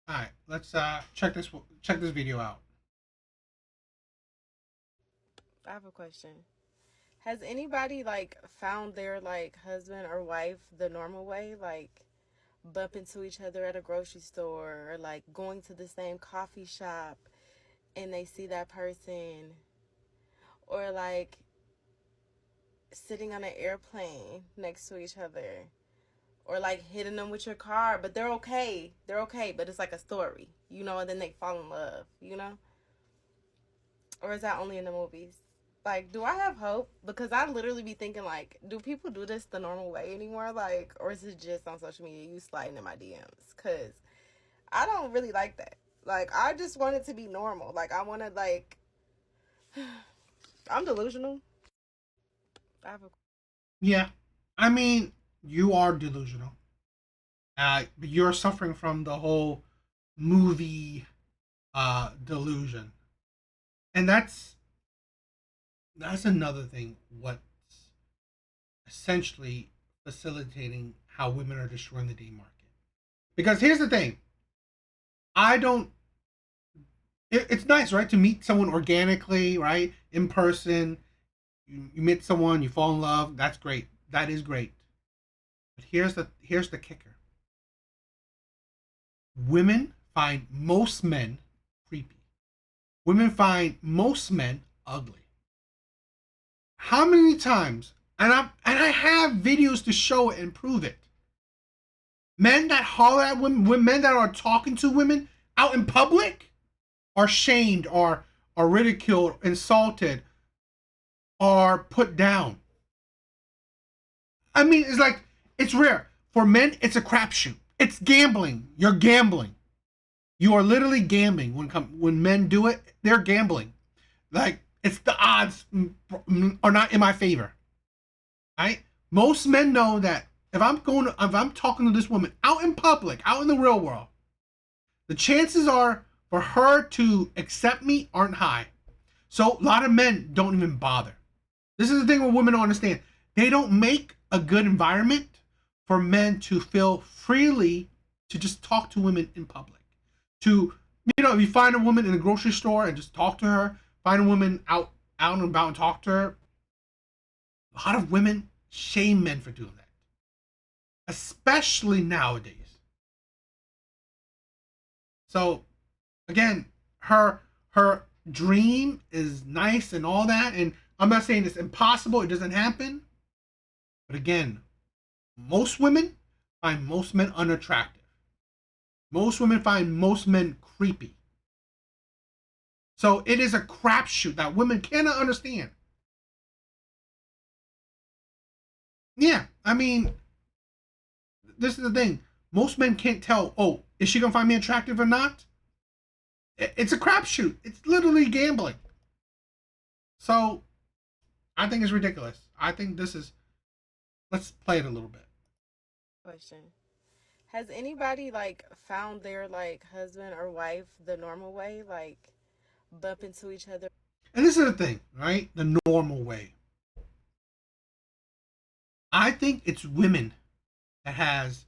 All right, let's check this video out. I have a question. Has anybody like found their like husband or wife the normal way? Like bump into each other at a grocery store or like going to the same coffee shop and they see that person or like sitting on an airplane next to each other or like hitting them with your car, but they're okay. They're okay, but it's like a story, and then they fall in love. Or is that only in the movies? Like, do I have hope? Because I literally be thinking, like, do people do this the normal way anymore? Like, or is it just on social media, you sliding in my DMs? Because I don't really like that. Like, I just want it to be normal. Like, I want to, like, I'm delusional. I have a Yeah, I mean, you are delusional. You're suffering from the whole movie delusion, and that's another thing. What's essentially facilitating how women are destroying the dating market. Because here's the thing, I don't. It's nice, right, to meet someone organically, right, in person. You meet someone, you fall in love. That's great. That is great. But here's the kicker. Women find most men creepy. Women find most men ugly. How many times? And I have videos to show it and prove it. Men that holler at women, men that are talking to women out in public are shamed, are ridiculed, insulted, are put down. I mean, it's rare. For men, it's a crapshoot. It's gambling. You're gambling. You are literally gambling when men do it. They're gambling. Like it's the odds are not in my favor. Right? Most men know that if I'm talking to this woman out in public, out in the real world, the chances are for her to accept me aren't high. So a lot of men don't even bother. This is the thing what women don't understand. They don't make a good environment for men to feel freely to just talk to women in public. To if you find a woman in a grocery store and just talk to her, find a woman out and about and talk to her. A lot of women shame men for doing that, especially nowadays. So again, her dream is nice and all that, and I'm not saying it's impossible, it doesn't happen. But again, most women find most men unattractive. Most women find most men creepy. So it is a crapshoot that women cannot understand. Yeah, I mean, this is the thing. Most men can't tell. Oh, is she gonna find me attractive or not? It's a crapshoot. It's literally gambling. So I think it's ridiculous. I think this is. Let's play it a little bit. question. Has anybody like found their like husband or wife the normal way? Like bump into each other? And this is the thing, right? The normal way. I think it's women that has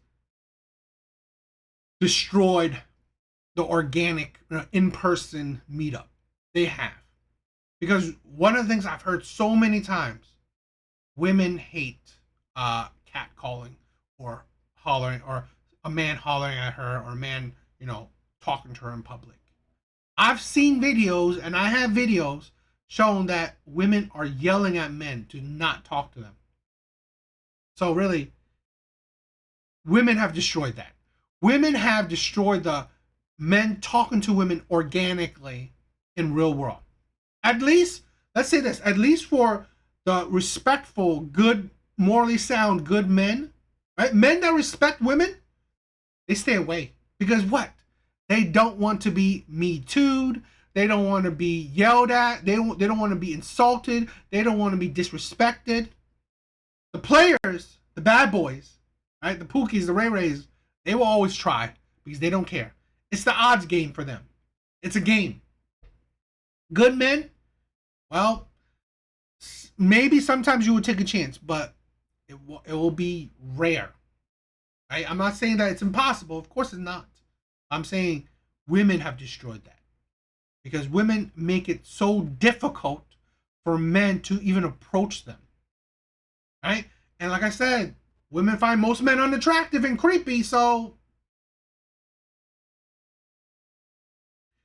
destroyed the organic in-person meetup. They have. Because one of the things I've heard so many times, women hate catcalling or hollering or a man hollering at her or a man, talking to her in public. I've seen videos and I have videos showing that women are yelling at men to not talk to them. So really, women have destroyed that. Women have destroyed the men talking to women organically in real world. At least, let's say this, at least for the respectful, good, morally sound, good men, right? Men that respect women, they stay away. Because what? They don't want to be me too'd. They don't want to be yelled at. They don't want to be insulted. They don't want to be disrespected. The players, the bad boys, right? The Pookies, the Ray Rays, they will always try because they don't care. It's the odds game for them. It's a game. Good men, well, maybe sometimes you would take a chance, but it will be rare. Right? I'm not saying that it's impossible. Of course, it's not. I'm saying women have destroyed that because women make it so difficult for men to even approach them, right? And like I said, women find most men unattractive and creepy. So,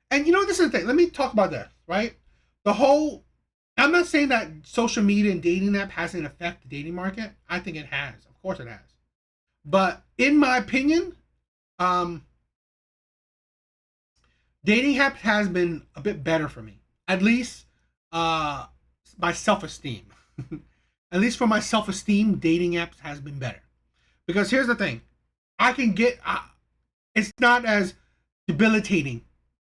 and this is the thing. Let me talk about this, right? The whole. I'm not saying that social media and dating app hasn't affected the dating market. I think it has. Of course, it has. But in my opinion, um, dating app has been a bit better for me. At least, uh, my self esteem. At least for my self esteem, dating apps has been better. Because here's the thing, I can get. It's not as debilitating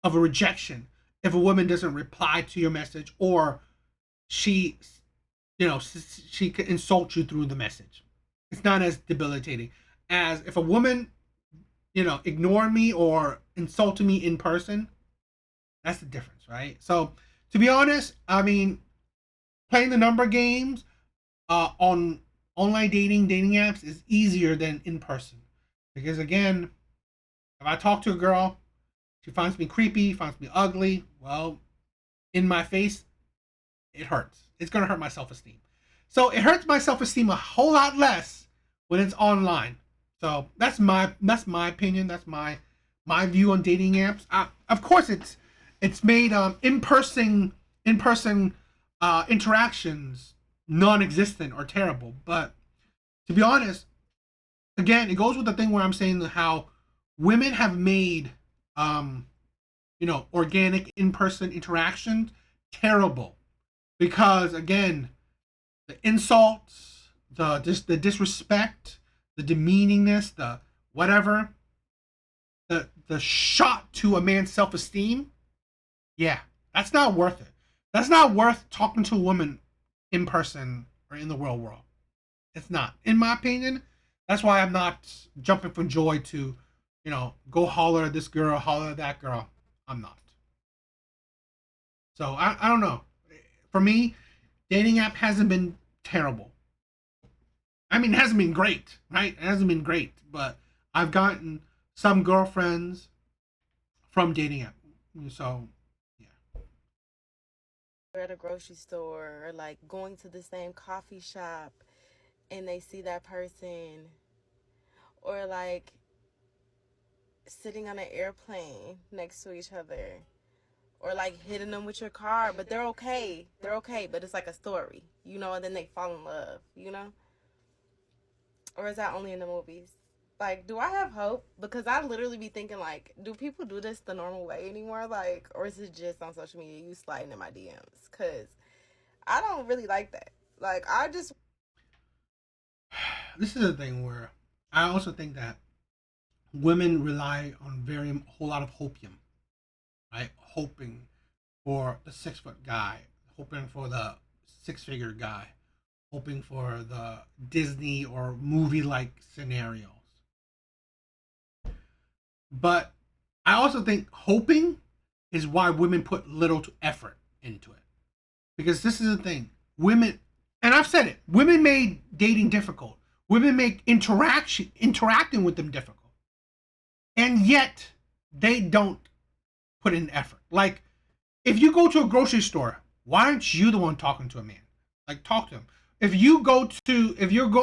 of a rejection if a woman doesn't reply to your message or she, she can insult you through the message. It's not as debilitating as if a woman, ignored me or insulted me in person. That's the difference, right? So, to be honest, I mean, playing the number games on online dating apps is easier than in person because again, if I talk to a girl, she finds me creepy, finds me ugly, well, in my face, it hurts. It's gonna hurt my self-esteem. So it hurts my self-esteem a whole lot less when it's online. So that's my opinion. That's my view on dating apps. Of course, it's made in person interactions non-existent or terrible. But to be honest, again, it goes with the thing where I'm saying how women have made organic in-person interactions terrible because again, the insults, the disrespect, the demeaningness, the whatever, the shot to a man's self-esteem, yeah, that's not worth it. That's not worth talking to a woman in person or in the real world. It's not, in my opinion. That's why I'm not jumping for joy to, go holler at this girl, holler at that girl. I'm not. So I don't know. For me, dating app hasn't been terrible. I mean, it hasn't been great, right? It hasn't been great, but I've gotten some girlfriends from dating app. So yeah. At a grocery store or like going to the same coffee shop and they see that person, or like sitting on an airplane next to each other, or like hitting them with your car, but they're okay. They're okay, but it's like a story, and then they fall in love. Or is that only in the movies? Like, do I have hope? Because I literally be thinking, like, do people do this the normal way anymore? Like, or is it just on social media, you sliding in my DMs? Because I don't really like that. Like, I just. This is a thing where I also think that women rely on very whole lot of hopium, right? Hoping for the 6 foot guy, hoping for the 6 figure guy, hoping for the Disney or movie like scenarios. But I also think hoping is why women put little to effort into it. Because this is the thing. Women, and I've said it, women made dating difficult. Women make interacting with them difficult. And yet they don't put in effort. Like if you go to a grocery store, why aren't you the one talking to a man? Like talk to him. If you go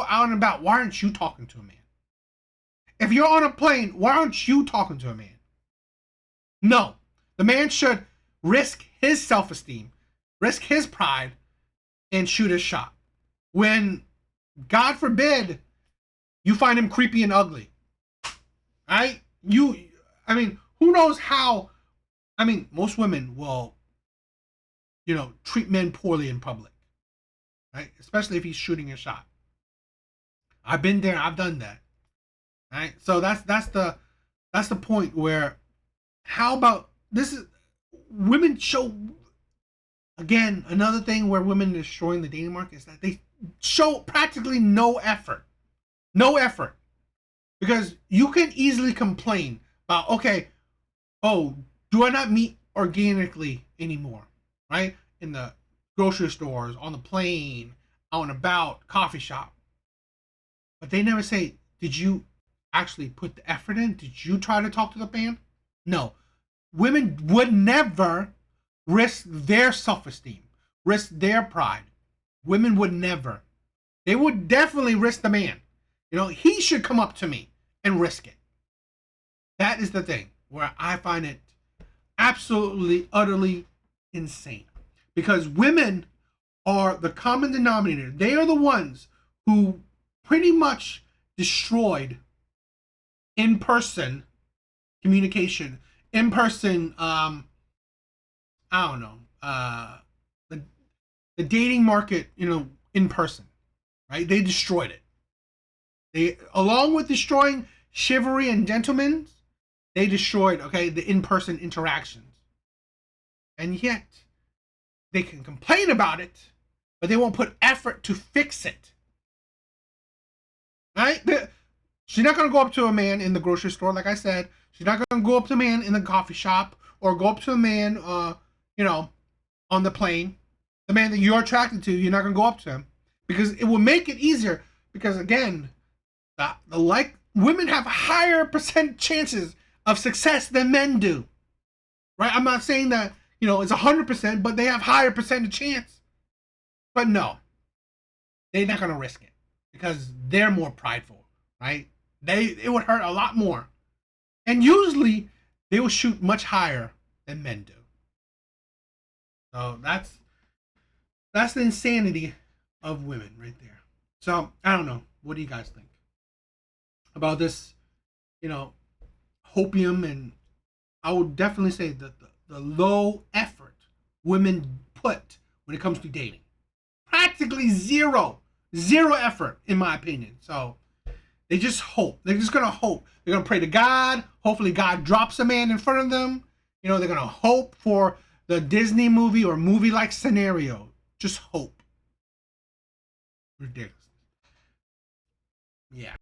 out and about, why aren't you talking to a man? If you're on a plane, why aren't you talking to a man? No. The man should risk his self-esteem, risk his pride, and shoot his shot. When, God forbid, you find him creepy and ugly. Right? Who knows how, most women will, treat men poorly in public. Right? Especially if he's shooting a shot. I've been there, I've done that. Right? So that's the point where how about this is women show again another thing where women are destroying the dating market is that they show practically no effort. No effort. Because you can easily complain about, okay, oh, do I not meet organically anymore? Right? In the grocery stores, on the plane, out and about, coffee shop. But they never say, did you actually put the effort in? Did you try to talk to the man? No, women would never risk their self-esteem, risk their pride. Women would never. They would definitely risk the man. He should come up to me and risk it. That is the thing where I find it absolutely, utterly insane. Because women are the common denominator. They are the ones who pretty much destroyed in person communication, in person, I don't know, the, the dating market, in person, right? They destroyed it. They, along with destroying chivalry and gentlemen, they destroyed, okay, the in person interactions. And yet, they can complain about it, but they won't put effort to fix it. Right? She's not gonna go up to a man in the grocery store, like I said. She's not gonna go up to a man in the coffee shop or go up to a man, on the plane. The man that you're attracted to, you're not gonna go up to him because it will make it easier. Because again, the like women have higher percent chances of success than men do. Right? I'm not saying that it's 100%, but they have higher percentage chance. But no, they're not gonna risk it because they're more prideful, right? It would hurt a lot more, and usually they will shoot much higher than men do. So that's the insanity of women right there. So I don't know. What do you guys think about this? You know, hopium, and I would definitely say that the low effort women put when it comes to dating, practically zero effort in my opinion. So they just hope. They're just gonna hope. They're gonna pray to God. Hopefully, God drops a man in front of them. They're gonna hope for the Disney movie or movie-like scenario. Just hope. Ridiculous. Yeah.